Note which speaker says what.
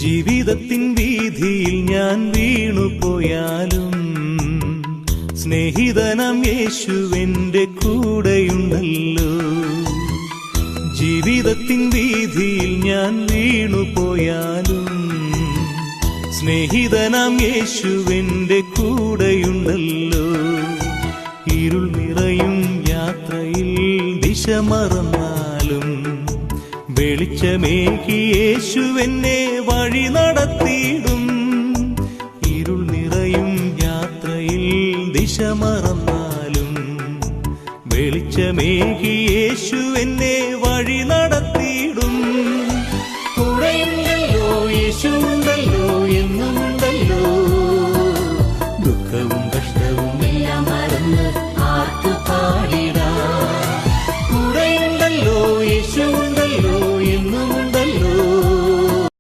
Speaker 1: ജീവിതത്തിൻ വീതിയിൽ ഞാൻ വീണുപോയാലും സ്നേഹിതനാം യേശുവെന്റെ കൂടെയുണ്ടല്ലോ. ജീവിതത്തിൻ വീതിയിൽ ഞാൻ വീണുപോയാലും സ്നേഹിതനാം യേശുവെന്റെ കൂടെയുണ്ടല്ലോ. ഇരുൾ നിറയും യാത്രയിൽ ദിശ മറന്നാലും വെളിച്ചമേകി യേശുവെന്നെ വഴി നടത്തിയിടും. ഇരുൾ നിറയും യാത്രയിൽ ദിശ മറന്നാലും വെളിച്ചമേകി യേശുവെന്നെ